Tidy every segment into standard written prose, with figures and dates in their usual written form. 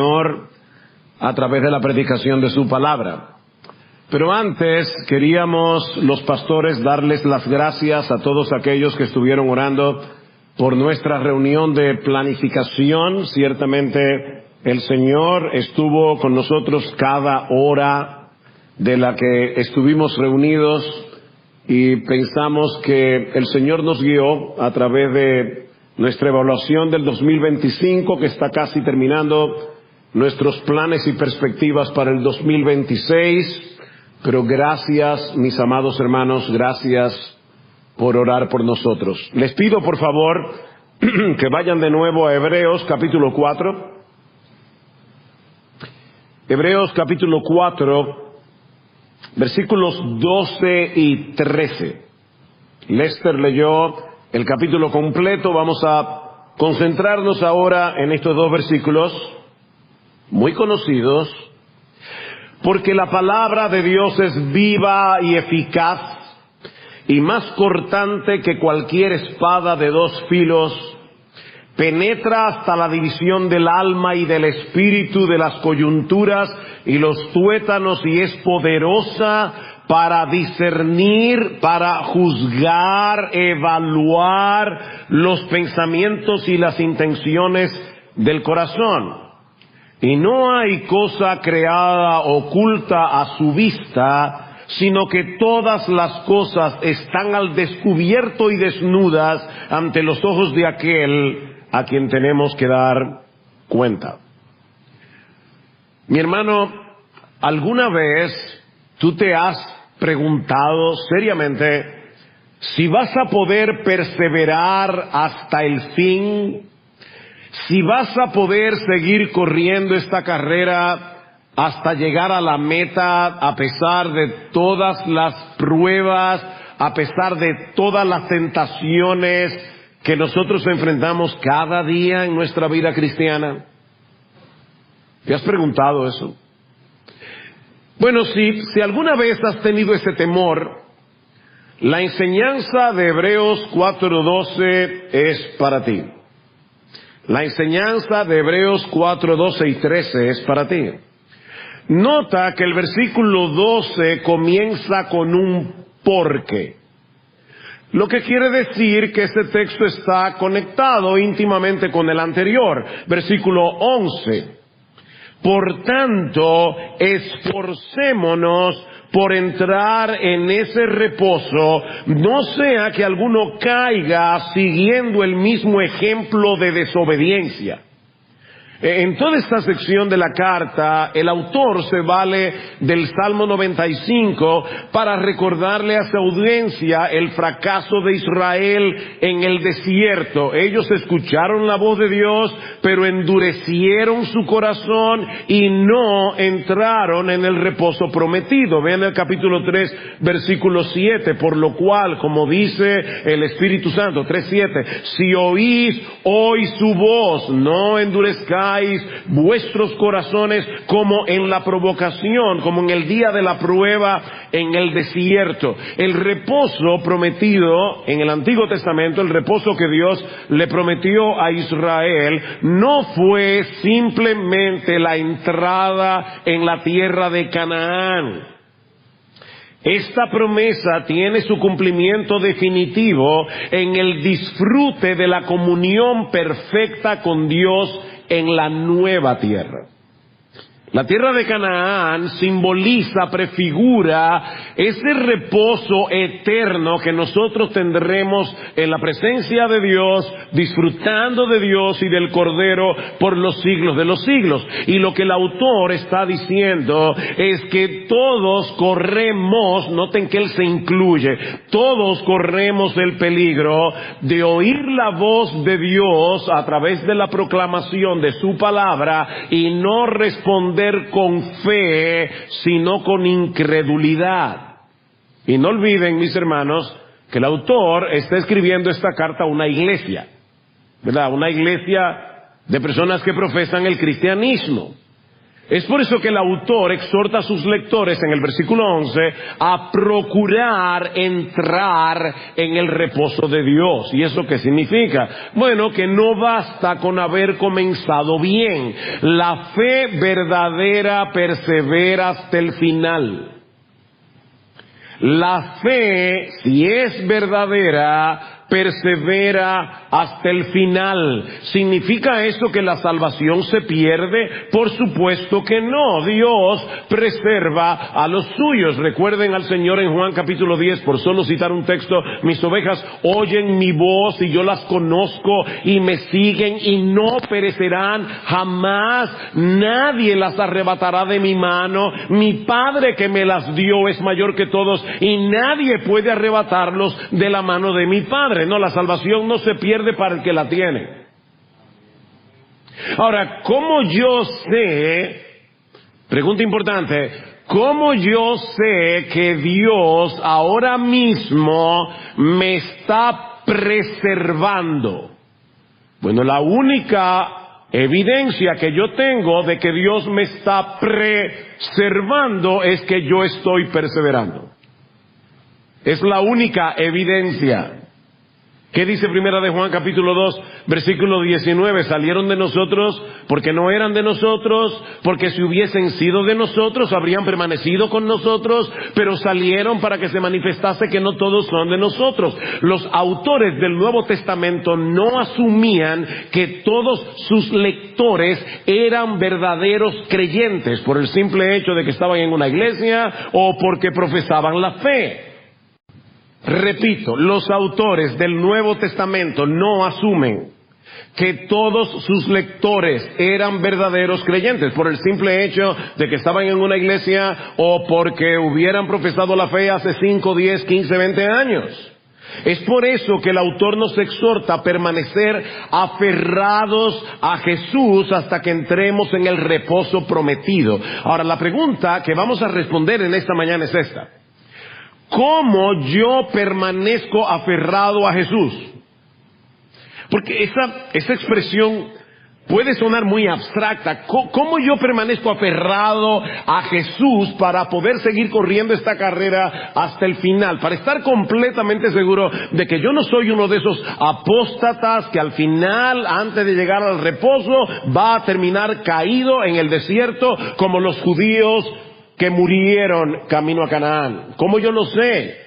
Señor a través de la predicación de su palabra. Pero antes queríamos los pastores darles las gracias a todos aquellos que estuvieron orando por nuestra reunión de planificación. Ciertamente el Señor estuvo con nosotros cada hora de la que estuvimos reunidos y pensamos que el Señor nos guió a través de nuestra evaluación del 2025 que está casi terminando, nuestros planes y perspectivas para el 2026, pero gracias, mis amados hermanos, gracias por orar por nosotros. Les pido, por favor, que vayan de nuevo a Hebreos capítulo 4. Hebreos capítulo 4, versículos 12 y 13. Lester leyó el capítulo completo. Vamos a concentrarnos ahora en estos dos versículos muy conocidos, porque la palabra de Dios es viva y eficaz y más cortante que cualquier espada de dos filos, penetra hasta la división del alma y del espíritu, de las coyunturas y los tuétanos, y es poderosa para discernir, para juzgar, evaluar los pensamientos y las intenciones del corazón. Y no hay cosa creada oculta a su vista, sino que todas las cosas están al descubierto y desnudas ante los ojos de aquel a quien tenemos que dar cuenta. Mi hermano, ¿alguna vez tú te has preguntado seriamente si vas a poder perseverar hasta el fin? Si vas a poder seguir corriendo esta carrera hasta llegar a la meta a pesar de todas las pruebas, a pesar de todas las tentaciones que nosotros enfrentamos cada día en nuestra vida cristiana. ¿Te has preguntado eso? Bueno, si alguna vez has tenido ese temor, la enseñanza de Hebreos 4:12 es para ti. La enseñanza de Hebreos 4, 12 y 13 es para ti. Nota que el versículo 12 comienza con un porque, lo que quiere decir que este texto está conectado íntimamente con el anterior. Versículo 11. Por tanto, esforcémonos por entrar en ese reposo, no sea que alguno caiga siguiendo el mismo ejemplo de desobediencia. En toda esta sección de la carta, el autor se vale del Salmo 95 para recordarle a su audiencia el fracaso de Israel en el desierto. Ellos escucharon la voz de Dios, pero endurecieron su corazón y no entraron en el reposo prometido. Vean el capítulo 3, versículo 7, por lo cual, como dice el Espíritu Santo, 3:7, si oís hoy su voz, no endurezcáis vuestros corazones como en la provocación, como en el día de la prueba en el desierto. El reposo prometido en el Antiguo Testamento, el reposo que Dios le prometió a Israel, no fue simplemente la entrada en la tierra de Canaán. Esta promesa tiene su cumplimiento definitivo en el disfrute de la comunión perfecta con Dios en la nueva tierra. La tierra de Canaán simboliza, prefigura ese reposo eterno que nosotros tendremos en la presencia de Dios, disfrutando de Dios y del Cordero por los siglos de los siglos. Y lo que el autor está diciendo es que todos corremos, noten que él se incluye, todos corremos el peligro de oír la voz de Dios a través de la proclamación de su palabra y no responder con fe, sino con incredulidad. Y no olviden, mis hermanos, que el autor está escribiendo esta carta a una iglesia, ¿verdad? Una iglesia de personas que profesan el cristianismo. Es por eso que el autor exhorta a sus lectores en el versículo 11 a procurar entrar en el reposo de Dios. ¿Y eso qué significa? Bueno, que no basta con haber comenzado bien. La fe verdadera persevera hasta el final. La fe, si es verdadera, persevera hasta el final. ¿Significa eso que la salvación se pierde? Por supuesto que no. Dios preserva a los suyos. Recuerden al Señor en Juan capítulo 10, por solo citar un texto: mis ovejas oyen mi voz y yo las conozco y me siguen y no perecerán jamás. Nadie las arrebatará de mi mano. Mi Padre que me las dio es mayor que todos y nadie puede arrebatarlos de la mano de mi Padre. No, la salvación no se pierde para el que la tiene. Ahora, ¿cómo yo sé? Pregunta importante. ¿Cómo yo sé que Dios ahora mismo me está preservando? Bueno, la única evidencia que yo tengo de que Dios me está preservando es que yo estoy perseverando. Es la única evidencia. ¿Qué dice Primera de Juan capítulo 2, versículo 19? Salieron de nosotros porque no eran de nosotros, porque si hubiesen sido de nosotros habrían permanecido con nosotros, pero salieron para que se manifestase que no todos son de nosotros. Los autores del Nuevo Testamento no asumían que todos sus lectores eran verdaderos creyentes por el simple hecho de que estaban en una iglesia o porque profesaban la fe. Repito, los autores del Nuevo Testamento no asumen que todos sus lectores eran verdaderos creyentes por el simple hecho de que estaban en una iglesia o porque hubieran profesado la fe hace 5, 10, 15, 20 años. Es por eso que el autor nos exhorta a permanecer aferrados a Jesús hasta que entremos en el reposo prometido. Ahora, la pregunta que vamos a responder en esta mañana es esta: ¿cómo yo permanezco aferrado a Jesús? Porque esa expresión puede sonar muy abstracta. ¿Cómo yo permanezco aferrado a Jesús para poder seguir corriendo esta carrera hasta el final? Para estar completamente seguro de que yo no soy uno de esos apóstatas que al final, antes de llegar al reposo, va a terminar caído en el desierto como los judíos que murieron camino a Canaán. ¿Cómo yo lo sé?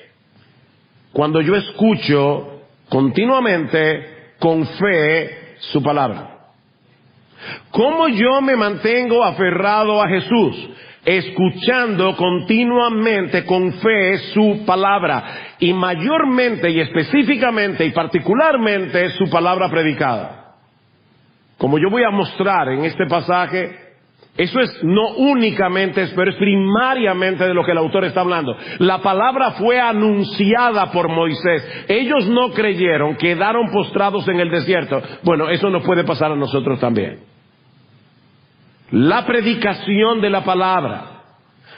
Cuando yo escucho continuamente, con fe, su palabra. ¿Cómo yo me mantengo aferrado a Jesús? Escuchando continuamente con fe su palabra, y mayormente y específicamente y particularmente su palabra predicada. Como yo voy a mostrar en este pasaje, eso es no únicamente, pero es primariamente de lo que el autor está hablando. La palabra fue anunciada por Moisés. Ellos no creyeron, quedaron postrados en el desierto. Bueno, eso nos puede pasar a nosotros también. La predicación de la palabra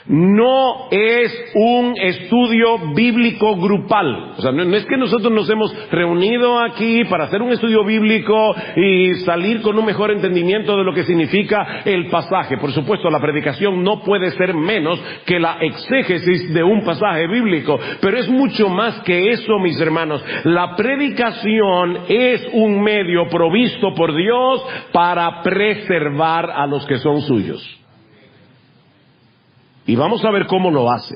no es un estudio bíblico grupal. O sea, no es que nosotros nos hemos reunido aquí para hacer un estudio bíblico y salir con un mejor entendimiento de lo que significa el pasaje. Por supuesto, la predicación no puede ser menos que la exégesis de un pasaje bíblico, pero es mucho más que eso, mis hermanos. La predicación es un medio provisto por Dios para preservar a los que son suyos. Y vamos a ver cómo lo hace.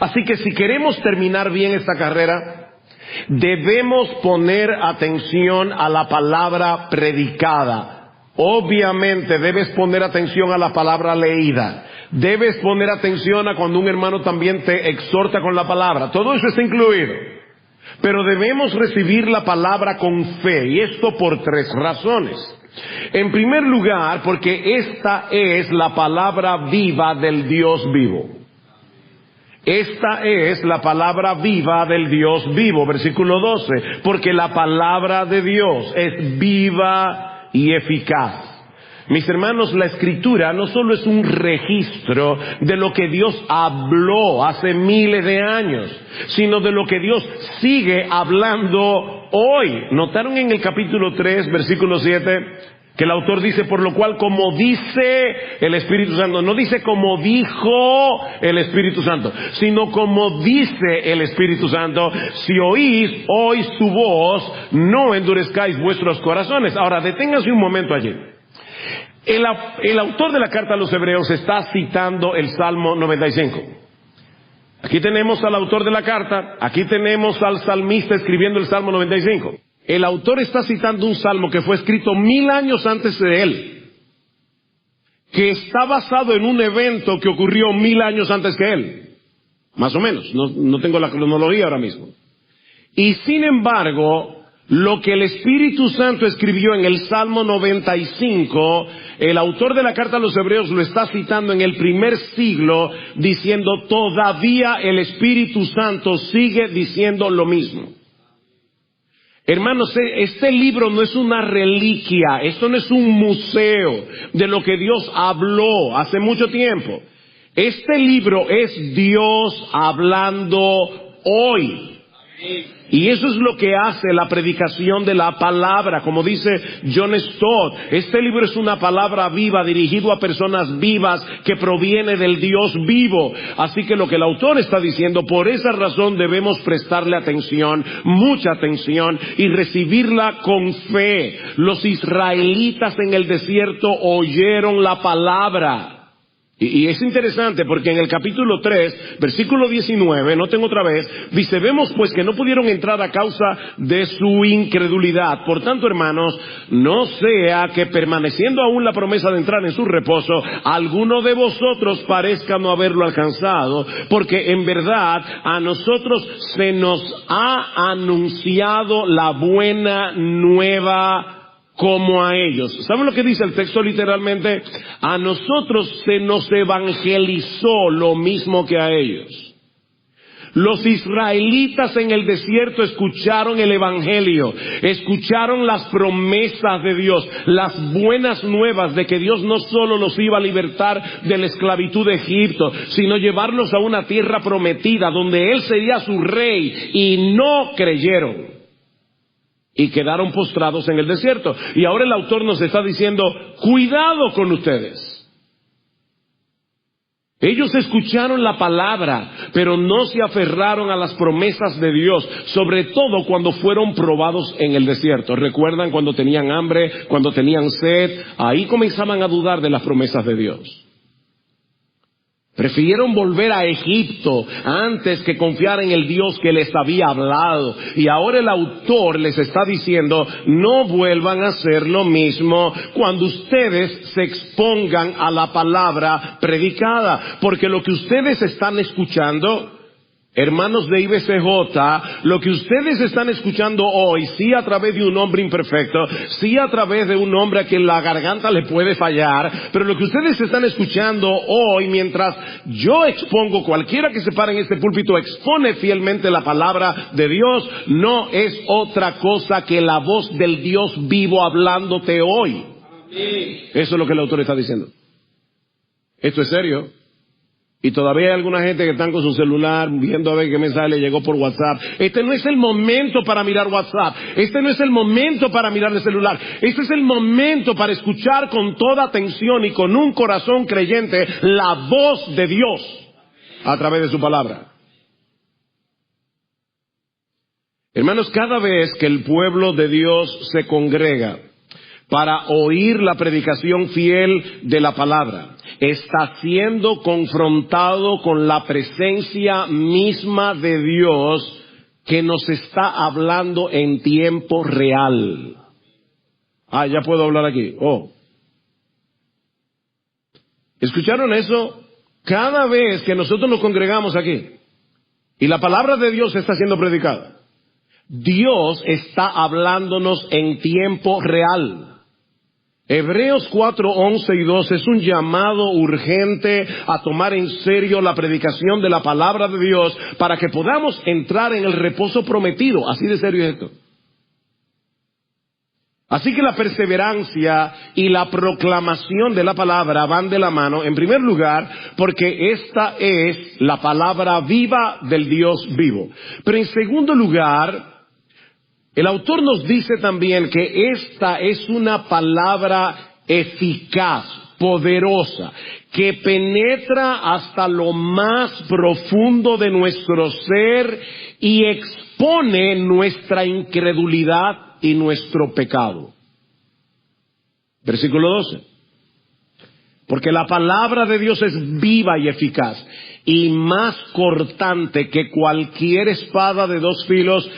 Así que si queremos terminar bien esta carrera, debemos poner atención a la palabra predicada. Obviamente debes poner atención a la palabra leída. Debes poner atención a cuando un hermano también te exhorta con la palabra. Todo eso está incluido. Pero debemos recibir la palabra con fe, y esto por 3 razones. En primer lugar, porque esta es la palabra viva del Dios vivo. Esta es la palabra viva del Dios vivo. Versículo 12. Porque la palabra de Dios es viva y eficaz. Mis hermanos, la Escritura no solo es un registro de lo que Dios habló hace miles de años, sino de lo que Dios sigue hablando hoy. ¿Notaron en el capítulo 3, versículo 7? Que el autor dice, por lo cual como dice el Espíritu Santo, no dice como dijo el Espíritu Santo, sino como dice el Espíritu Santo, si oís hoy su voz, no endurezcáis vuestros corazones. Ahora, deténganse un momento allí. El autor de la carta a los Hebreos está citando el Salmo 95. Aquí tenemos al autor de la carta, aquí tenemos al salmista escribiendo el Salmo 95. El autor está citando un salmo que fue escrito 1000 años antes de él, que está basado en un evento que ocurrió 1000 años antes que él, más o menos, no tengo la cronología ahora mismo. Y sin embargo, lo que el Espíritu Santo escribió en el Salmo 95, el autor de la carta a los Hebreos lo está citando en el primer siglo, diciendo todavía el Espíritu Santo sigue diciendo lo mismo. Hermanos, este libro no es una reliquia, esto no es un museo de lo que Dios habló hace mucho tiempo. Este libro es Dios hablando hoy. Y eso es lo que hace la predicación de la palabra, como dice John Stott. Este libro es una palabra viva, dirigido a personas vivas, que proviene del Dios vivo. Así que lo que el autor está diciendo, por esa razón debemos prestarle atención, mucha atención, y recibirla con fe. Los israelitas en el desierto oyeron la palabra. Y es interesante porque en el capítulo 3, versículo 19, noten otra vez, dice, vemos pues que no pudieron entrar a causa de su incredulidad. Por tanto, hermanos, no sea que permaneciendo aún la promesa de entrar en su reposo, alguno de vosotros parezca no haberlo alcanzado, porque en verdad a nosotros se nos ha anunciado la buena nueva como a ellos. ¿Saben lo que dice el texto literalmente? A nosotros se nos evangelizó lo mismo que a ellos. Los israelitas en el desierto escucharon el evangelio, escucharon las promesas de Dios, las buenas nuevas de que Dios no solo los iba a libertar de la esclavitud de Egipto, sino llevarlos a una tierra prometida donde Él sería su rey, y no creyeron. Y quedaron postrados en el desierto. Y ahora el autor nos está diciendo, cuidado con ustedes. Ellos escucharon la palabra, pero no se aferraron a las promesas de Dios, sobre todo cuando fueron probados en el desierto. ¿Recuerdan cuando tenían hambre, cuando tenían sed? Ahí comenzaban a dudar de las promesas de Dios. Prefirieron volver a Egipto antes que confiar en el Dios que les había hablado. Y ahora el autor les está diciendo, no vuelvan a hacer lo mismo cuando ustedes se expongan a la palabra predicada. Porque lo que ustedes están escuchando, hermanos de IBCJ, lo que ustedes están escuchando hoy, sí a través de un hombre imperfecto, sí a través de un hombre a quien la garganta le puede fallar, pero lo que ustedes están escuchando hoy, mientras yo expongo, cualquiera que se pare en este púlpito expone fielmente la palabra de Dios, no es otra cosa que la voz del Dios vivo hablándote hoy. Eso es lo que el autor está diciendo. Esto es serio. Y todavía hay alguna gente que están con su celular viendo a ver qué mensaje le llegó por WhatsApp. Este no es el momento para mirar WhatsApp. Este no es el momento para mirar el celular. Este es el momento para escuchar con toda atención y con un corazón creyente la voz de Dios a través de su palabra. Hermanos, cada vez que el pueblo de Dios se congrega para oír la predicación fiel de la palabra, está siendo confrontado con la presencia misma de Dios que nos está hablando en tiempo real. Ya puedo hablar aquí. ¿Escucharon eso? Cada vez que nosotros nos congregamos aquí y la palabra de Dios está siendo predicada, Dios está hablándonos en tiempo real. Hebreos 4, 11 y 12 es un llamado urgente a tomar en serio la predicación de la palabra de Dios para que podamos entrar en el reposo prometido. Así de serio es esto. Así que la perseverancia y la proclamación de la palabra van de la mano, en primer lugar, porque esta es la palabra viva del Dios vivo. Pero en segundo lugar, El autor nos dice también que esta es una palabra eficaz, poderosa, que penetra hasta lo más profundo de nuestro ser y expone nuestra incredulidad y nuestro pecado. Versículo 12. Porque la palabra de Dios es viva y eficaz y más cortante que cualquier espada de dos filos,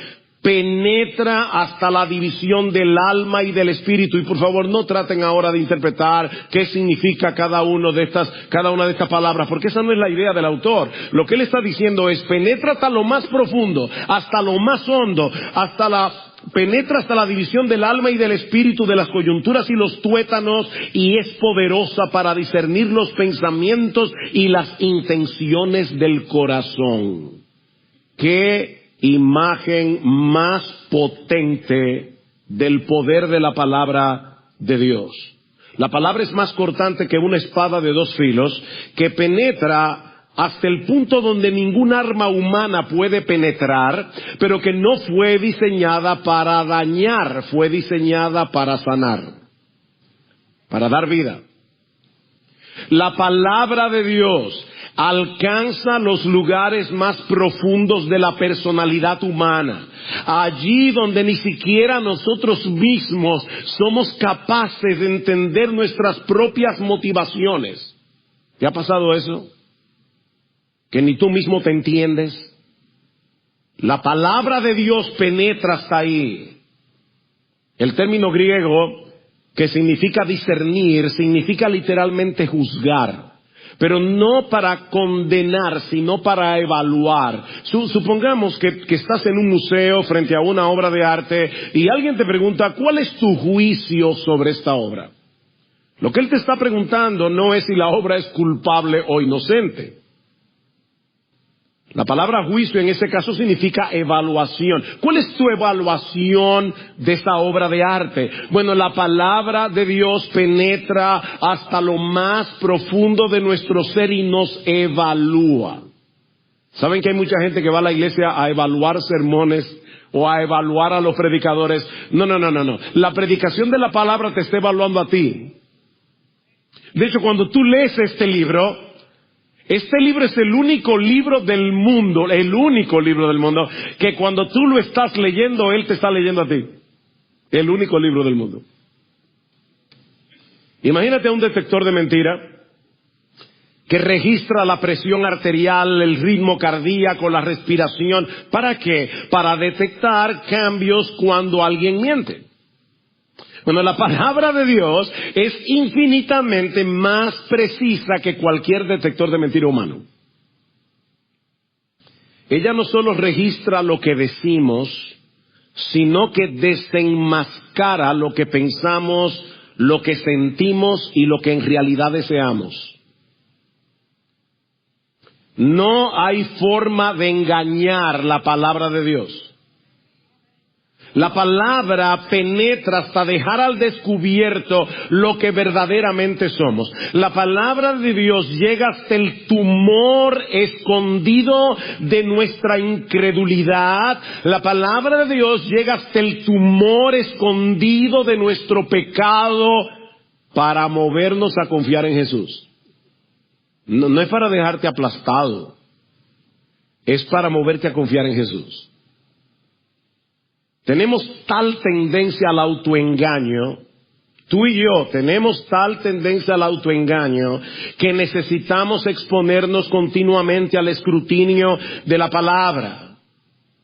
penetra hasta la división del alma y del espíritu. Y por favor, no traten ahora de interpretar qué significa cada una de estas palabras, porque esa no es la idea del autor. Lo que él está diciendo es, penetra hasta lo más profundo, hasta lo más hondo, penetra hasta la división del alma y del espíritu, de las coyunturas y los tuétanos, y es poderosa para discernir los pensamientos y las intenciones del corazón. ¡Qué imagen más potente del poder de la palabra de Dios! La palabra es más cortante que una espada de dos filos, que penetra hasta el punto donde ningún arma humana puede penetrar, pero que no fue diseñada para dañar, fue diseñada para sanar, para dar vida. La palabra de Dios alcanza los lugares más profundos de la personalidad humana, allí donde ni siquiera nosotros mismos somos capaces de entender nuestras propias motivaciones. ¿Te ha pasado eso? Que ni tú mismo te entiendes. La palabra de Dios penetra hasta ahí. El término griego que significa discernir, significa literalmente juzgar, pero no para condenar, sino para evaluar. Supongamos que estás en un museo frente a una obra de arte y alguien te pregunta, ¿cuál es tu juicio sobre esta obra? Lo que él te está preguntando no es si la obra es culpable o inocente. La palabra juicio en ese caso significa evaluación. ¿Cuál es tu evaluación de esta obra de arte? Bueno, la palabra de Dios penetra hasta lo más profundo de nuestro ser y nos evalúa. ¿Saben que hay mucha gente que va a la iglesia a evaluar sermones o a evaluar a los predicadores? No. La predicación de la palabra te está evaluando a ti. De hecho, cuando tú lees este libro es el único libro del mundo, que cuando tú lo estás leyendo, él te está leyendo a ti. El único libro del mundo. Imagínate un detector de mentira que registra la presión arterial, el ritmo cardíaco, la respiración. ¿Para qué? Para detectar cambios cuando alguien miente. Bueno, la palabra de Dios es infinitamente más precisa que cualquier detector de mentira humano. Ella no solo registra lo que decimos, sino que desenmascara lo que pensamos, lo que sentimos y lo que en realidad deseamos. No hay forma de engañar la palabra de Dios. La palabra penetra hasta dejar al descubierto lo que verdaderamente somos. La palabra de Dios llega hasta el tumor escondido de nuestra incredulidad. La palabra de Dios llega hasta el tumor escondido de nuestro pecado para movernos a confiar en Jesús. No es para dejarte aplastado, es para moverte a confiar en Jesús. Tenemos tal tendencia al autoengaño, tú y yo tenemos tal tendencia al autoengaño, que necesitamos exponernos continuamente al escrutinio de la palabra.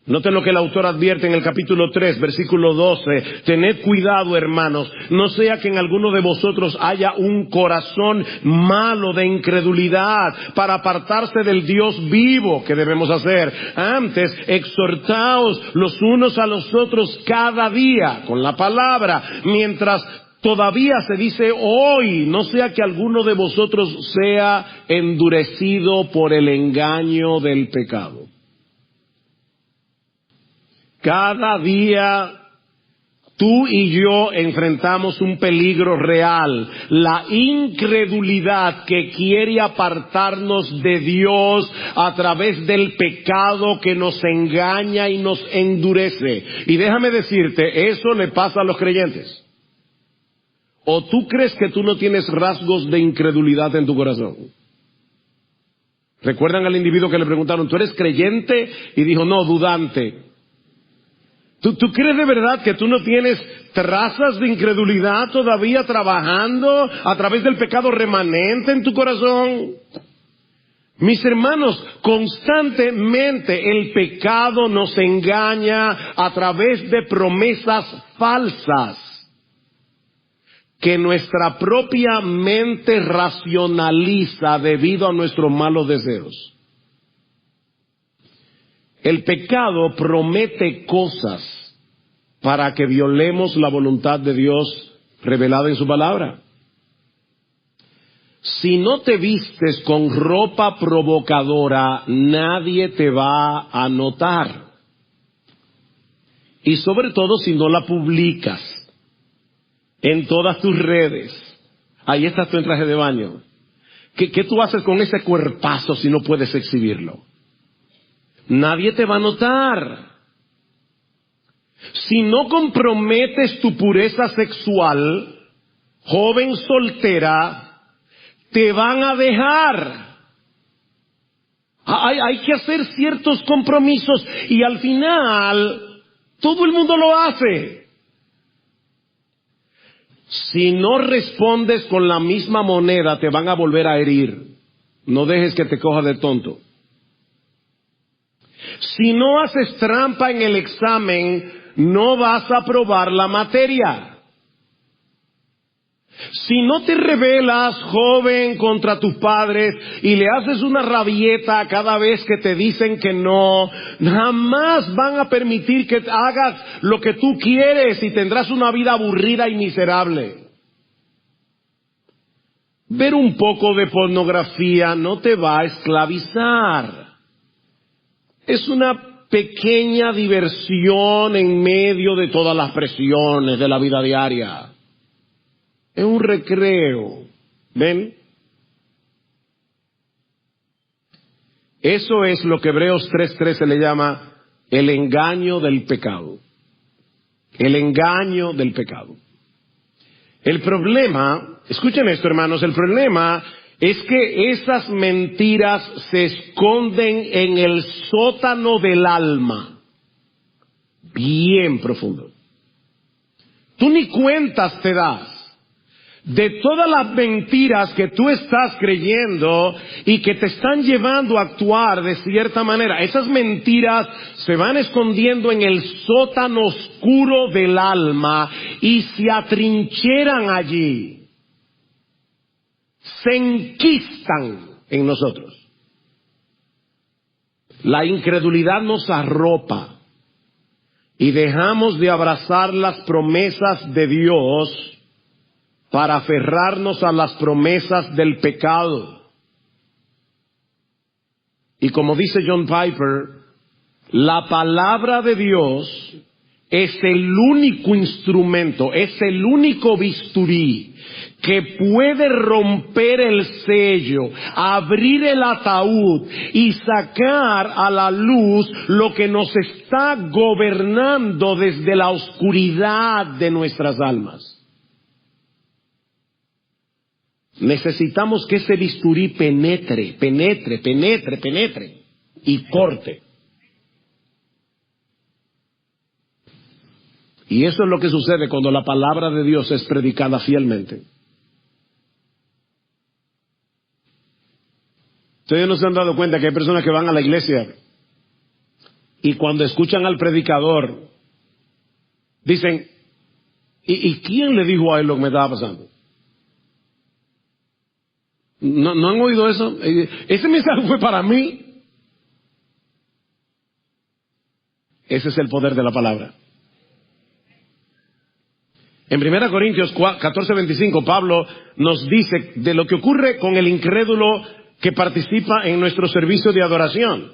Noten lo que el autor advierte en el capítulo 3, versículo 12. Tened cuidado, hermanos, no sea que en alguno de vosotros haya un corazón malo de incredulidad para apartarse del Dios vivo. ¿Qué debemos hacer? Antes, exhortaos los unos a los otros cada día con la palabra, mientras todavía se dice hoy, no sea que alguno de vosotros sea endurecido por el engaño del pecado. Cada día Tú y yo enfrentamos un peligro real, la incredulidad que quiere apartarnos de Dios a través del pecado que nos engaña y nos endurece. Y déjame decirte, eso le pasa a los creyentes. ¿O tú crees que tú no tienes rasgos de incredulidad en tu corazón? ¿Recuerdan al individuo que le preguntaron, ¿tú eres creyente? Y dijo, no, dudante. ¿Tú crees de verdad que tú no tienes trazas de incredulidad todavía trabajando a través del pecado remanente en tu corazón? Mis hermanos, constantemente el pecado nos engaña a través de promesas falsas que nuestra propia mente racionaliza debido a nuestros malos deseos. El pecado promete cosas para que violemos la voluntad de Dios revelada en su palabra. Si no te vistes con ropa provocadora, nadie te va a notar. Y sobre todo si no la publicas en todas tus redes. Ahí estás tú en traje de baño. ¿Qué tú haces con ese cuerpazo si no puedes exhibirlo? Nadie te va a notar. Si no comprometes tu pureza sexual, joven soltera, te van a dejar. Hay que hacer ciertos compromisos y al final todo el mundo lo hace. Si no respondes con la misma moneda, te van a volver a herir. No dejes que te coja de tonto. Si no haces trampa en el examen, no vas a aprobar la materia. Si no te rebelas, joven, contra tus padres y le haces una rabieta cada vez que te dicen que no, jamás van a permitir que hagas lo que tú quieres y tendrás una vida aburrida y miserable. Ver un poco de pornografía no te va a esclavizar. Es una pequeña diversión en medio de todas las presiones de la vida diaria. Es un recreo. ¿Ven? Eso es lo que Hebreos 3:13 le llama el engaño del pecado. El engaño del pecado. El problema, escuchen esto, hermanos, el problema es que esas mentiras se esconden en el sótano del alma, bien profundo. Tú ni cuentas te das de todas las mentiras que tú estás creyendo y que te están llevando a actuar de cierta manera. Esas mentiras se van escondiendo en el sótano oscuro del alma y se atrincheran allí. Se enquistan en nosotros. La incredulidad nos arropa y dejamos de abrazar las promesas de Dios para aferrarnos a las promesas del pecado. Y como dice John Piper, la palabra de Dios es el único instrumento, es el único bisturí que puede romper el sello, abrir el ataúd y sacar a la luz lo que nos está gobernando desde la oscuridad de nuestras almas. Necesitamos que ese bisturí penetre y corte. Y eso es lo que sucede cuando la palabra de Dios es predicada fielmente. Ustedes no se han dado cuenta que hay personas que van a la iglesia y cuando escuchan al predicador dicen, ¿y quién le dijo a él lo que me estaba pasando? ¿No han oído eso? Ese mensaje fue para mí. Ese es el poder de la palabra. En 1 Corintios 14:25, Pablo nos dice de lo que ocurre con el incrédulo que participa en nuestro servicio de adoración.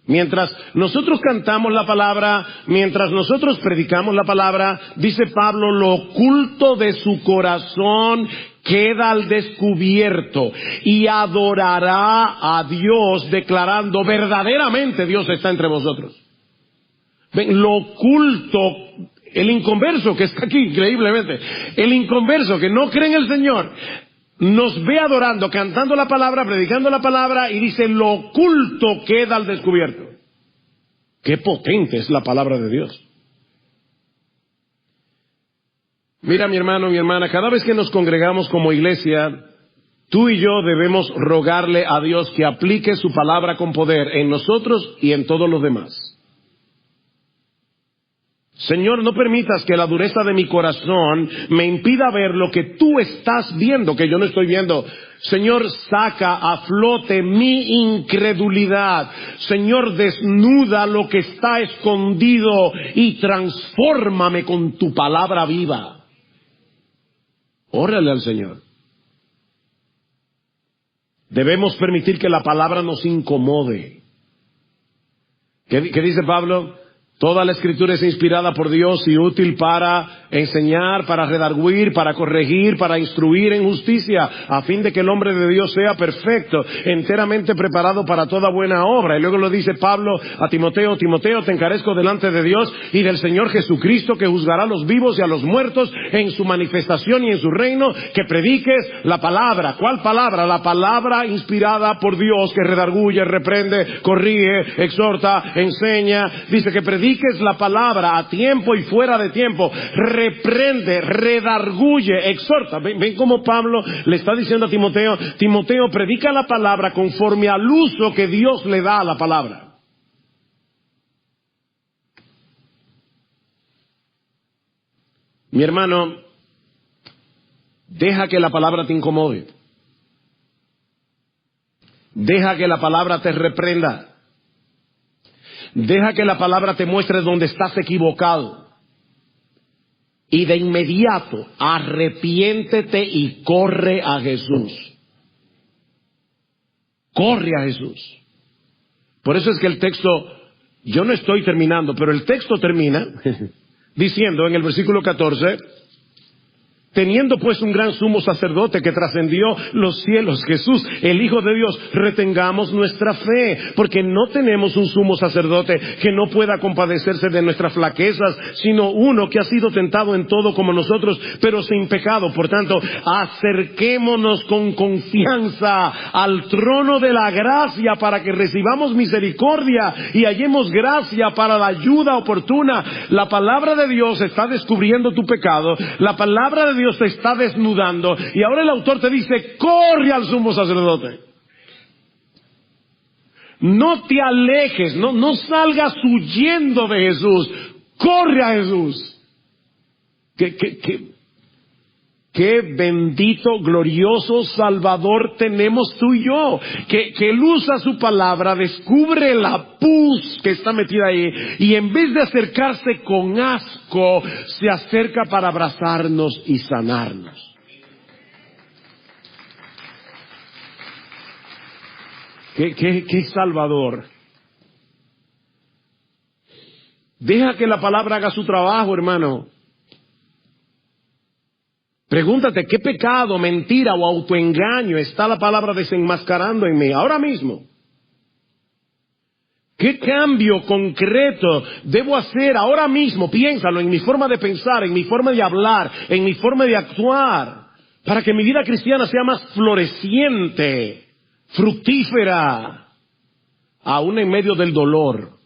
Mientras nosotros cantamos la palabra, mientras nosotros predicamos la palabra, dice Pablo, lo oculto de su corazón queda al descubierto y adorará a Dios declarando verdaderamente Dios está entre vosotros. Ven, lo oculto, el inconverso que está aquí increíblemente, el inconverso que no cree en el Señor, nos ve adorando, cantando la palabra, predicando la palabra y dice lo oculto queda al descubierto. Qué potente es la palabra de Dios. Mira, mi hermano, mi hermana, cada vez que nos congregamos como iglesia, tú y yo debemos rogarle a Dios que aplique su palabra con poder en nosotros y en todos los demás. Señor, no permitas que la dureza de mi corazón me impida ver lo que tú estás viendo, que yo no estoy viendo. Señor, saca a flote mi incredulidad. Señor, desnuda lo que está escondido y transfórmame con tu palabra viva. Órale al Señor. Debemos permitir que la palabra nos incomode. ¿Qué dice Pablo? Toda la Escritura es inspirada por Dios y útil para enseñar, para redarguir, para corregir, para instruir en justicia, a fin de que el hombre de Dios sea perfecto, enteramente preparado para toda buena obra. Y luego lo dice Pablo a Timoteo, Timoteo, te encarezco delante de Dios y del Señor Jesucristo, que juzgará a los vivos y a los muertos en su manifestación y en su reino, que prediques la palabra. ¿Cuál palabra? La palabra inspirada por Dios, que redarguye, reprende, corrige, exhorta, enseña. Dice que prediques la palabra a tiempo y fuera de tiempo, reprende, redarguye, exhorta. Ven cómo Pablo le está diciendo a Timoteo, Timoteo, predica la palabra conforme al uso que Dios le da a la palabra. Mi hermano, deja que la palabra te incomode. Deja que la palabra te reprenda. Deja que la palabra te muestre dónde estás equivocado. Y de inmediato, arrepiéntete y corre a Jesús. Corre a Jesús. Por eso es que el texto, yo no estoy terminando, pero el texto termina diciendo en el versículo 14, teniendo pues un gran sumo sacerdote que trascendió los cielos, Jesús, el Hijo de Dios, retengamos nuestra fe, porque no tenemos un sumo sacerdote que no pueda compadecerse de nuestras flaquezas, sino uno que ha sido tentado en todo como nosotros, pero sin pecado. Por tanto, acerquémonos con confianza al trono de la gracia para que recibamos misericordia y hallemos gracia para la ayuda oportuna. La palabra de Dios está descubriendo tu pecado, la palabra de Dios te está desnudando, y ahora el autor te dice, corre al sumo sacerdote. No te alejes, no salgas huyendo de Jesús, corre a Jesús. Qué bendito, glorioso Salvador tenemos tú y yo, que Él usa su palabra, descubre la pus que está metida ahí, y en vez de acercarse con asco, se acerca para abrazarnos y sanarnos. Qué Salvador. Deja que la palabra haga su trabajo, hermano. Pregúntate, ¿qué pecado, mentira o autoengaño está la palabra desenmascarando en mí ahora mismo? ¿Qué cambio concreto debo hacer ahora mismo? Piénsalo en mi forma de pensar, en mi forma de hablar, en mi forma de actuar, para que mi vida cristiana sea más floreciente, fructífera, aún en medio del dolor.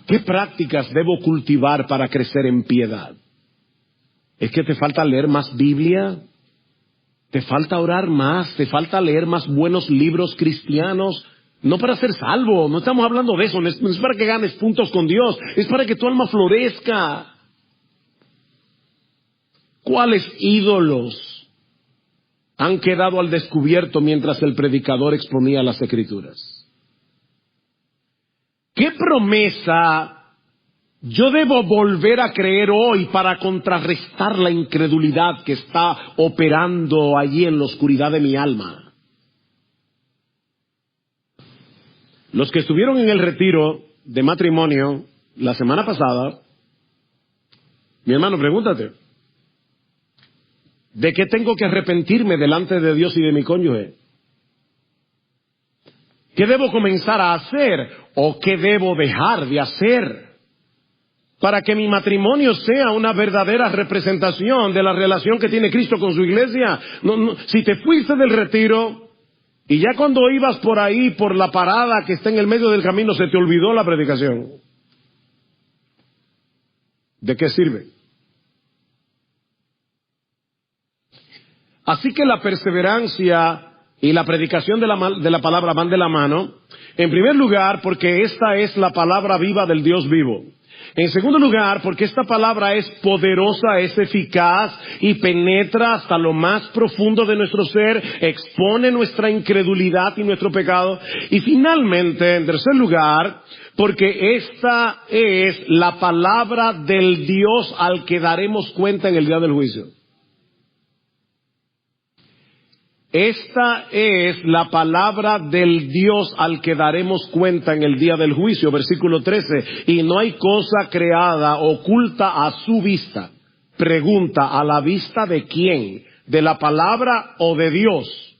¿Qué prácticas debo cultivar para crecer en piedad? ¿Es que te falta leer más Biblia? ¿Te falta orar más? ¿Te falta leer más buenos libros cristianos? No para ser salvo, no estamos hablando de eso, no es para que ganes puntos con Dios, es para que tu alma florezca. ¿Cuáles ídolos han quedado al descubierto mientras el predicador exponía las Escrituras? ¿Qué promesa yo debo volver a creer hoy para contrarrestar la incredulidad que está operando allí en la oscuridad de mi alma? Los que estuvieron en el retiro de matrimonio la semana pasada, mi hermano, pregúntate, ¿de qué tengo que arrepentirme delante de Dios y de mi cónyuge? ¿Qué debo comenzar a hacer o qué debo dejar de hacer para que mi matrimonio sea una verdadera representación de la relación que tiene Cristo con su iglesia? Si te fuiste del retiro y ya cuando ibas por ahí, por la parada que está en el medio del camino, se te olvidó la predicación, ¿de qué sirve? Así que la perseverancia y la predicación de la palabra van de la mano. En primer lugar, porque esta es la palabra viva del Dios vivo. En segundo lugar, porque esta palabra es poderosa, es eficaz y penetra hasta lo más profundo de nuestro ser, expone nuestra incredulidad y nuestro pecado. Y finalmente, en tercer lugar, porque esta es la palabra del Dios al que daremos cuenta en el día del juicio. Esta es la palabra del Dios al que daremos cuenta en el día del juicio, versículo 13. Y no hay cosa creada oculta a su vista. Pregunta, ¿a la vista de quién? ¿De la palabra o de Dios?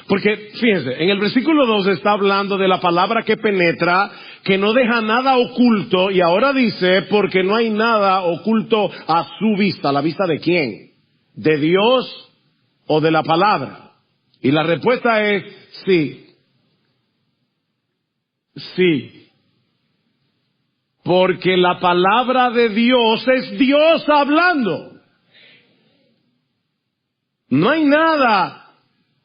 Porque, fíjense, en el versículo 2 está hablando de la palabra que penetra, que no deja nada oculto, y ahora dice, porque no hay nada oculto a su vista. ¿A la vista de quién? ¿De Dios o de la palabra? Y la respuesta es sí. Sí. Porque la palabra de Dios es Dios hablando. No hay nada,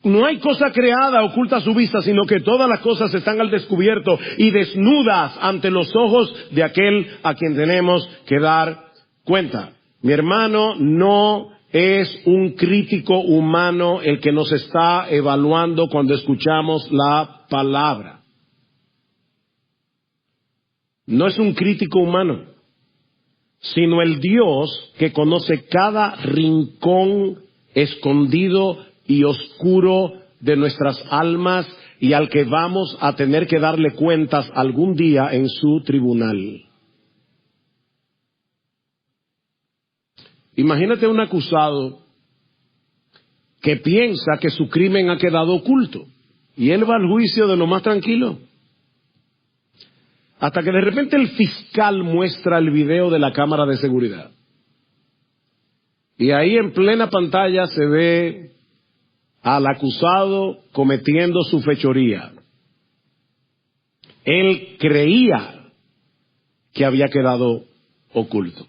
no hay cosa creada oculta a su vista, sino que todas las cosas están al descubierto y desnudas ante los ojos de aquel a quien tenemos que dar cuenta. Mi hermano, no es un crítico humano el que nos está evaluando cuando escuchamos la palabra. No es un crítico humano, sino el Dios que conoce cada rincón escondido y oscuro de nuestras almas y al que vamos a tener que darle cuentas algún día en su tribunal. Imagínate un acusado que piensa que su crimen ha quedado oculto y él va al juicio de lo más tranquilo. Hasta que de repente el fiscal muestra el video de la cámara de seguridad. Y ahí en plena pantalla se ve al acusado cometiendo su fechoría. Él creía que había quedado oculto.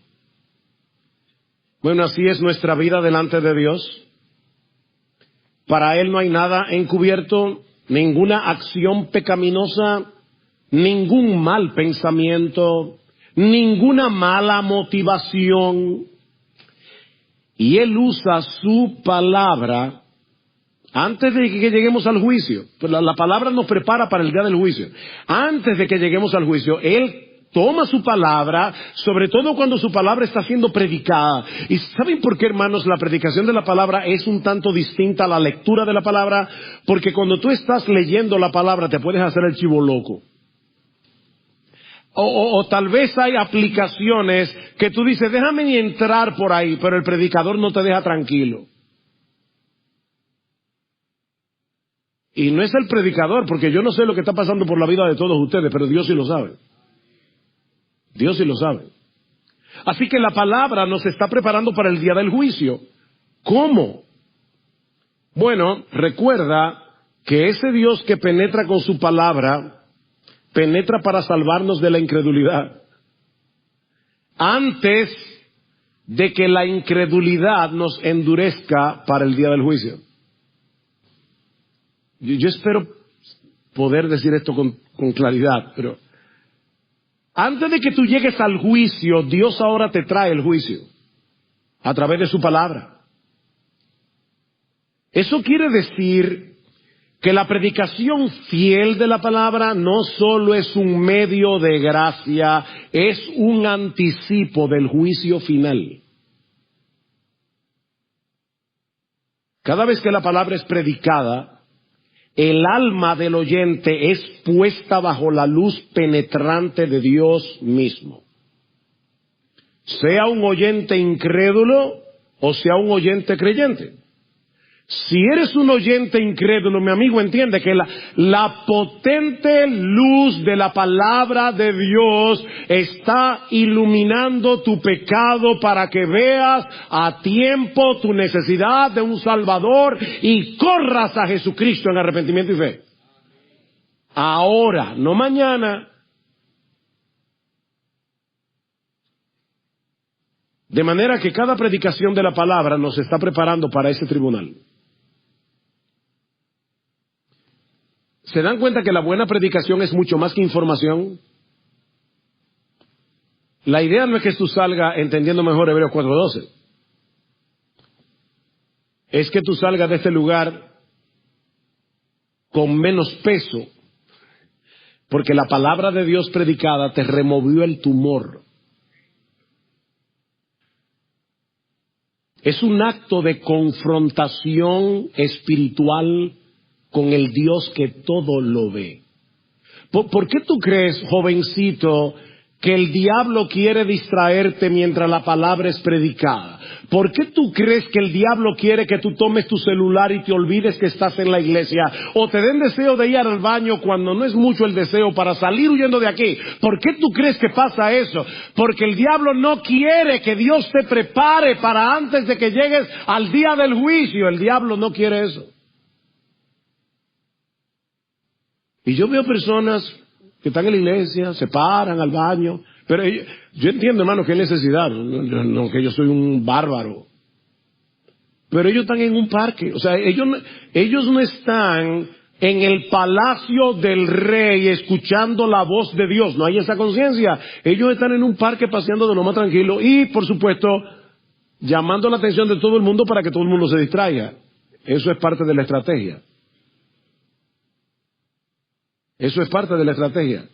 Bueno, así es nuestra vida delante de Dios. Para Él no hay nada encubierto, ninguna acción pecaminosa, ningún mal pensamiento, ninguna mala motivación. Y Él usa su palabra antes de que lleguemos al juicio. Pues la palabra nos prepara para el día del juicio. Antes de que lleguemos al juicio, Él toma su palabra, sobre todo cuando su palabra está siendo predicada. ¿Y saben por qué, hermanos, la predicación de la palabra es un tanto distinta a la lectura de la palabra? Porque cuando tú estás leyendo la palabra te puedes hacer el chivo loco. O tal vez hay aplicaciones que tú dices, déjame ni entrar por ahí, pero el predicador no te deja tranquilo. Y no es el predicador, porque yo no sé lo que está pasando por la vida de todos ustedes, pero Dios sí lo sabe. Dios sí lo sabe. Así que la palabra nos está preparando para el día del juicio. ¿Cómo? Bueno, recuerda que ese Dios que penetra con su palabra, penetra para salvarnos de la incredulidad. Antes de que la incredulidad nos endurezca para el día del juicio. Yo espero poder decir esto con claridad, pero antes de que tú llegues al juicio, Dios ahora te trae el juicio a través de su palabra. Eso quiere decir que la predicación fiel de la palabra no solo es un medio de gracia, es un anticipo del juicio final. Cada vez que la palabra es predicada, el alma del oyente es puesta bajo la luz penetrante de Dios mismo. Sea un oyente incrédulo o sea un oyente creyente. Si eres un oyente incrédulo, mi amigo, entiende que la potente luz de la palabra de Dios está iluminando tu pecado para que veas a tiempo tu necesidad de un Salvador y corras a Jesucristo en arrepentimiento y fe. Ahora, no mañana. De manera que cada predicación de la palabra nos está preparando para ese tribunal. ¿Se dan cuenta que la buena predicación es mucho más que información? La idea no es que tú salgas entendiendo mejor Hebreos 4:12. Es que tú salgas de este lugar con menos peso, porque la palabra de Dios predicada te removió el tumor. Es un acto de confrontación espiritual con el Dios que todo lo ve. ¿Por qué tú crees, jovencito, que el diablo quiere distraerte mientras la palabra es predicada? ¿Por qué tú crees que el diablo quiere que tú tomes tu celular y te olvides que estás en la iglesia? O te den deseo de ir al baño cuando no es mucho el deseo para salir huyendo de aquí. ¿Por qué tú crees que pasa eso? Porque el diablo no quiere que Dios te prepare para antes de que llegues al día del juicio. El diablo no quiere eso. Y yo veo personas que están en la iglesia, se paran al baño, pero yo entiendo, hermano, que hay necesidad, no que yo soy un bárbaro, pero ellos están en un parque, o sea, ellos no están en el palacio del rey escuchando la voz de Dios, no hay esa conciencia. Ellos están en un parque paseando de lo más tranquilo y, por supuesto, llamando la atención de todo el mundo para que todo el mundo se distraiga. Eso es parte de la estrategia. Eso es parte de la estrategia.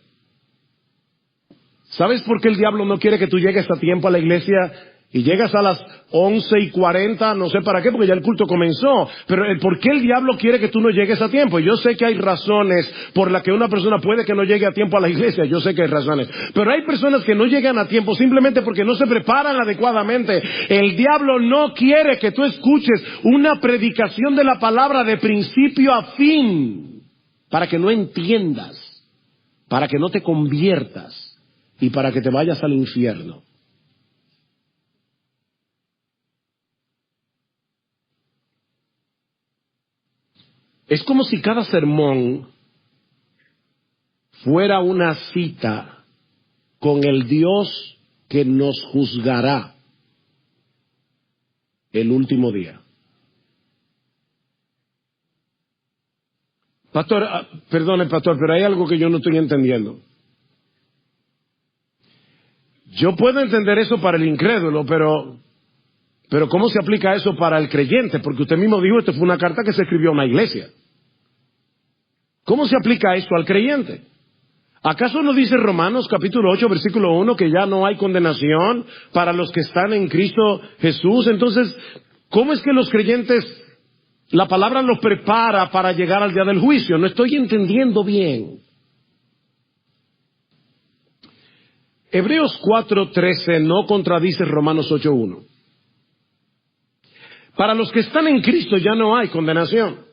¿Sabes por qué el diablo no quiere que tú llegues a tiempo a la iglesia y llegas a las 11:40? No sé para qué, porque ya el culto comenzó. Pero ¿por qué el diablo quiere que tú no llegues a tiempo? Yo sé que hay razones por las que una persona puede que no llegue a tiempo a la iglesia. Yo sé que hay razones. Pero hay personas que no llegan a tiempo simplemente porque no se preparan adecuadamente. El diablo no quiere que tú escuches una predicación de la palabra de principio a fin, para que no entiendas, para que no te conviertas y para que te vayas al infierno. Es como si cada sermón fuera una cita con el Dios que nos juzgará el último día. Pastor, perdone, pastor, pero hay algo que yo no estoy entendiendo. Yo puedo entender eso para el incrédulo, pero ¿cómo se aplica eso para el creyente? Porque usted mismo dijo, esto fue una carta que se escribió a una iglesia. ¿Cómo se aplica esto al creyente? ¿Acaso no dice Romanos capítulo 8, versículo 1, que ya no hay condenación para los que están en Cristo Jesús? Entonces, ¿cómo es que los creyentes, la palabra los prepara para llegar al día del juicio? No estoy entendiendo bien. Hebreos 4:13 no contradice Romanos 8:1. Para los que están en Cristo ya no hay condenación.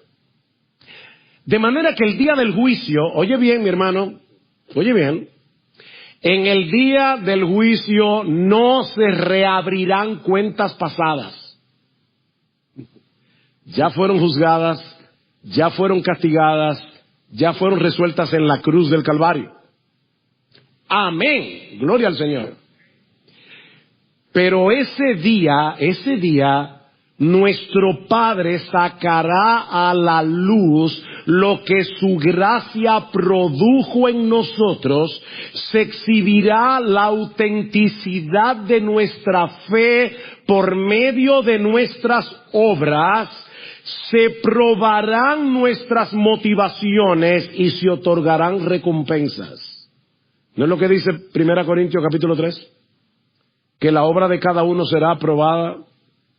De manera que el día del juicio, oye bien, mi hermano, oye bien, en el día del juicio no se reabrirán cuentas pasadas. Ya fueron juzgadas, ya fueron castigadas, ya fueron resueltas en la cruz del Calvario. Amén, gloria al Señor. Pero ese día, nuestro Padre sacará a la luz lo que su gracia produjo en nosotros, se exhibirá la autenticidad de nuestra fe por medio de nuestras obras, se probarán nuestras motivaciones y se otorgarán recompensas. ¿No es lo que dice 1 Corintios capítulo 3? Que la obra de cada uno será aprobada.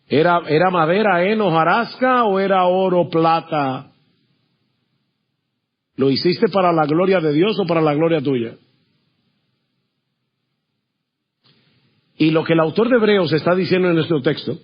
¿Era madera, heno, hojarasca o era oro, plata? ¿Lo hiciste para la gloria de Dios o para la gloria tuya? Y lo que el autor de Hebreos está diciendo en nuestro texto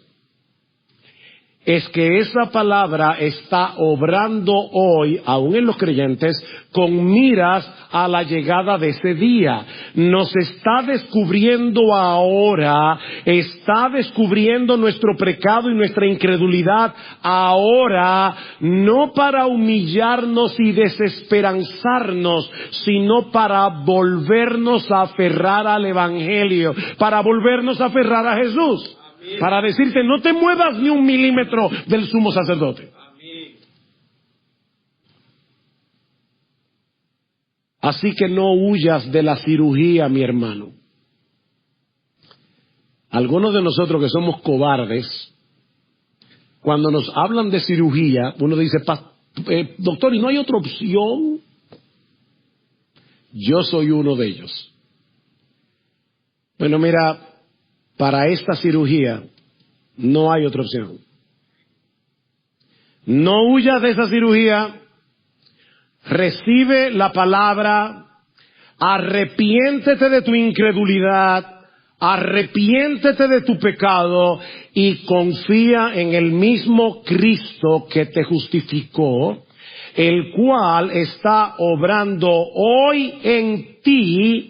es que esa palabra está obrando hoy, aún en los creyentes, con miras a la llegada de ese día. Nos está descubriendo ahora, está descubriendo nuestro pecado y nuestra incredulidad ahora, no para humillarnos y desesperanzarnos, sino para volvernos a aferrar al Evangelio, para volvernos a aferrar a Jesús. Para decirte, no te muevas ni un milímetro del sumo sacerdote. Así que no huyas de la cirugía, mi hermano. Algunos de nosotros que somos cobardes, cuando nos hablan de cirugía, uno dice, doctor, ¿y no hay otra opción? Yo soy uno de ellos. Bueno, mira, para esta cirugía no hay otra opción. No huyas de esa cirugía, recibe la palabra, arrepiéntete de tu incredulidad, arrepiéntete de tu pecado y confía en el mismo Cristo que te justificó, el cual está obrando hoy en ti,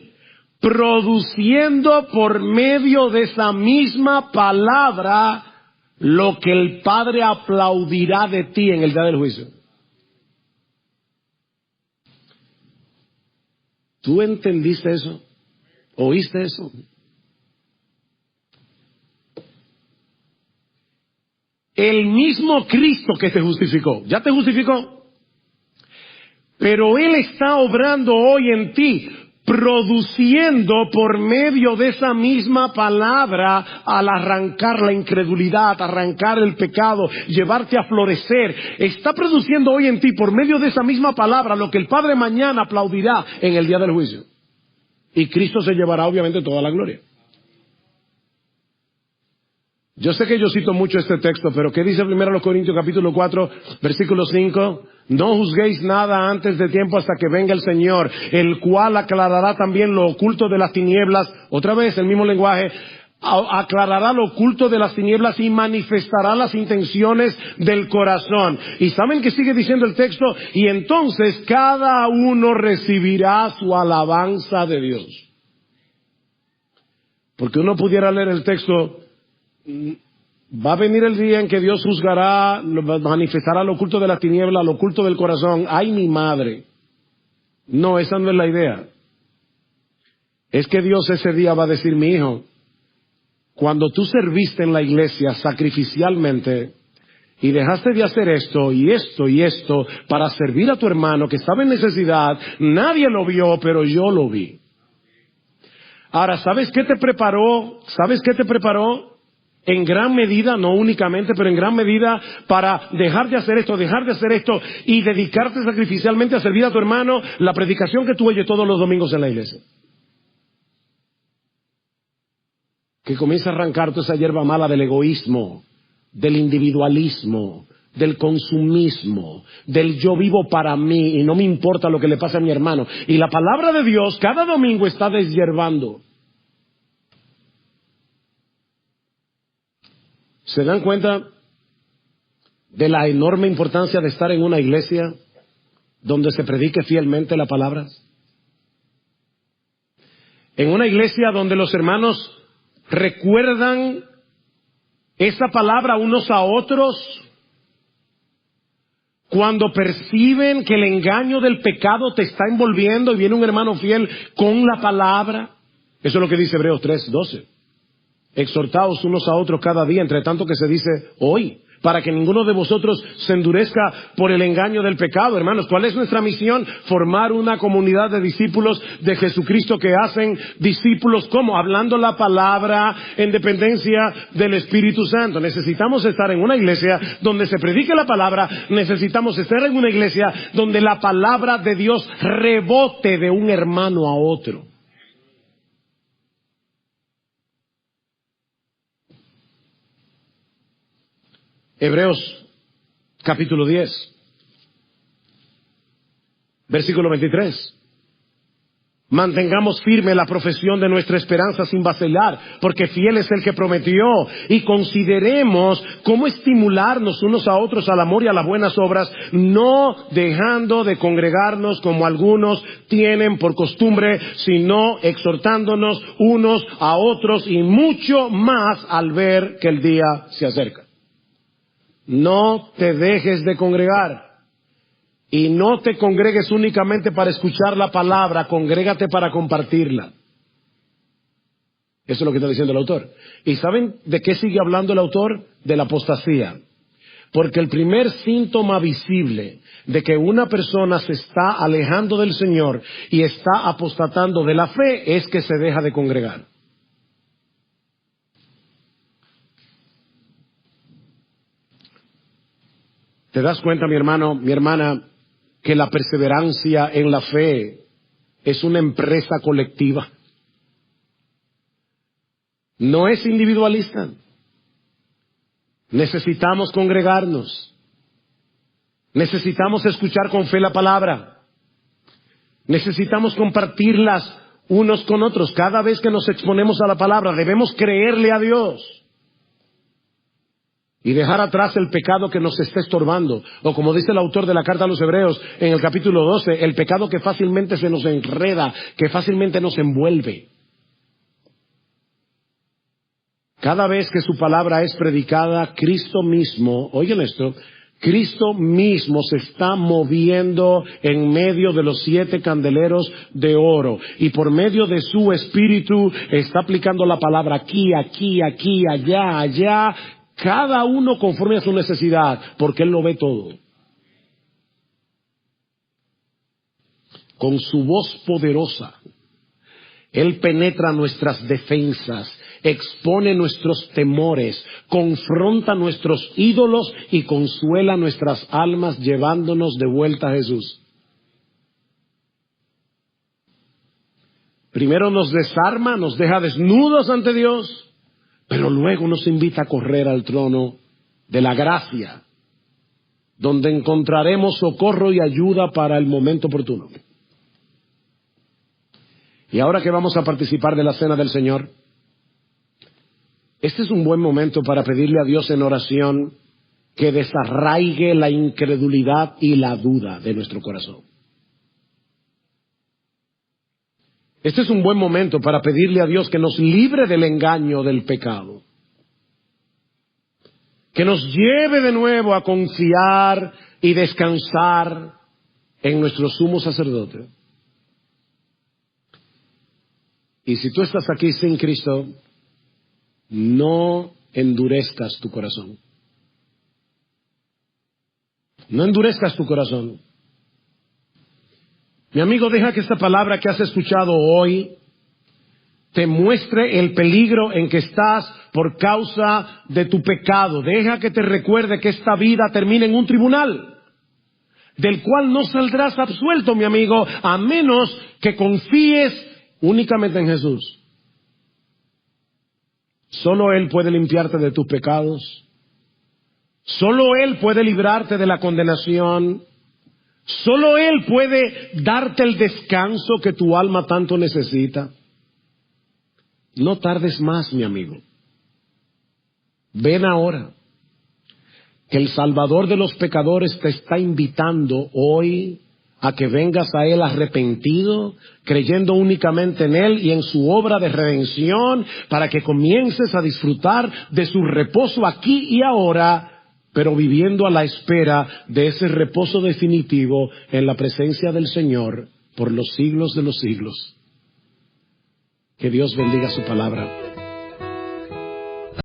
produciendo por medio de esa misma palabra lo que el Padre aplaudirá de ti en el día del juicio. ¿Tú entendiste eso? ¿Oíste eso? El mismo Cristo que te justificó, ya te justificó, pero Él está obrando hoy en ti, produciendo por medio de esa misma palabra, al arrancar la incredulidad, arrancar el pecado, llevarte a florecer. Está produciendo hoy en ti por medio de esa misma palabra lo que el Padre mañana aplaudirá en el día del juicio. Y Cristo se llevará obviamente toda la gloria. Yo sé que yo cito mucho este texto, pero ¿qué dice 1 Corintios capítulo 4, versículo 5? No juzguéis nada antes de tiempo hasta que venga el Señor, el cual aclarará también lo oculto de las tinieblas. Otra vez el mismo lenguaje. Aclarará lo oculto de las tinieblas y manifestará las intenciones del corazón. Y ¿saben qué sigue diciendo el texto? Y entonces cada uno recibirá su alabanza de Dios. Porque uno pudiera leer el texto, va a venir el día en que Dios juzgará, manifestará lo oculto de la tiniebla, lo oculto del corazón. ¡Ay, mi madre! No, esa no es la idea. Es que Dios ese día va a decir, mi hijo, cuando tú serviste en la iglesia sacrificialmente y dejaste de hacer esto y esto y esto para servir a tu hermano que estaba en necesidad, nadie lo vio, pero yo lo vi. Ahora, ¿sabes qué te preparó? ¿Sabes qué te preparó? En gran medida, no únicamente, pero en gran medida para dejar de hacer esto y dedicarte sacrificialmente a servir a tu hermano, la predicación que tú oyes todos los domingos en la iglesia. Que comienza a arrancar toda esa hierba mala del egoísmo, del individualismo, del consumismo, del yo vivo para mí y no me importa lo que le pase a mi hermano. Y la palabra de Dios cada domingo está deshierbando. ¿Se dan cuenta de la enorme importancia de estar en una iglesia donde se predique fielmente la palabra? En una iglesia donde los hermanos recuerdan esa palabra unos a otros, cuando perciben que el engaño del pecado te está envolviendo y viene un hermano fiel con la palabra. Eso es lo que dice Hebreos 3:12. Exhortaos unos a otros cada día, entre tanto que se dice hoy, para que ninguno de vosotros se endurezca por el engaño del pecado. Hermanos, ¿cuál es nuestra misión? Formar una comunidad de discípulos de Jesucristo que hacen discípulos, ¿cómo? Hablando la palabra en dependencia del Espíritu Santo. Necesitamos estar en una iglesia donde se predique la palabra, necesitamos estar en una iglesia donde la palabra de Dios rebote de un hermano a otro. Hebreos capítulo 10, Versículo 23. Mantengamos firme la profesión de nuestra esperanza sin vacilar, porque fiel es el que prometió. Y consideremos cómo estimularnos unos a otros al amor y a las buenas obras, no dejando de congregarnos como algunos tienen por costumbre, sino exhortándonos unos a otros, y mucho más al ver que el día se acerca. No te dejes de congregar. Y no te congregues únicamente para escuchar la palabra, congrégate para compartirla. Eso es lo que está diciendo el autor. ¿Y saben de qué sigue hablando el autor? De la apostasía. Porque el primer síntoma visible de que una persona se está alejando del Señor y está apostatando de la fe es que se deja de congregar. ¿Te das cuenta, mi hermano, mi hermana, que la perseverancia en la fe es una empresa colectiva? No es individualista. Necesitamos congregarnos. Necesitamos escuchar con fe la palabra. Necesitamos compartirlas unos con otros. Cada vez que nos exponemos a la palabra, debemos creerle a Dios y dejar atrás el pecado que nos está estorbando. O como dice el autor de la carta a los Hebreos en el capítulo 12, el pecado que fácilmente se nos enreda, que fácilmente nos envuelve. Cada vez que su palabra es predicada, Cristo mismo, oigan esto, Cristo mismo se está moviendo en medio de los 7 candeleros de oro. Y por medio de su Espíritu está aplicando la palabra aquí, aquí, aquí, allá, allá. Cada uno conforme a su necesidad, porque Él lo ve todo. Con su voz poderosa, Él penetra nuestras defensas, expone nuestros temores, confronta nuestros ídolos y consuela nuestras almas llevándonos de vuelta a Jesús. Primero nos desarma, nos deja desnudos ante Dios, pero luego nos invita a correr al trono de la gracia, donde encontraremos socorro y ayuda para el momento oportuno. Y ahora que vamos a participar de la cena del Señor, este es un buen momento para pedirle a Dios en oración que desarraigue la incredulidad y la duda de nuestro corazón. Este es un buen momento para pedirle a Dios que nos libre del engaño del pecado. Que nos lleve de nuevo a confiar y descansar en nuestro sumo sacerdote. Y si tú estás aquí sin Cristo, no endurezcas tu corazón. No endurezcas tu corazón. Mi amigo, deja que esta palabra que has escuchado hoy te muestre el peligro en que estás por causa de tu pecado. Deja que te recuerde que esta vida termina en un tribunal, del cual no saldrás absuelto, mi amigo, a menos que confíes únicamente en Jesús. Solo Él puede limpiarte de tus pecados. Solo Él puede librarte de la condenación. Solo Él puede darte el descanso que tu alma tanto necesita. No tardes más, mi amigo. Ven ahora, que el Salvador de los pecadores te está invitando hoy a que vengas a Él arrepentido, creyendo únicamente en Él y en su obra de redención, para que comiences a disfrutar de su reposo aquí y ahora, pero viviendo a la espera de ese reposo definitivo en la presencia del Señor por los siglos de los siglos. Que Dios bendiga su palabra.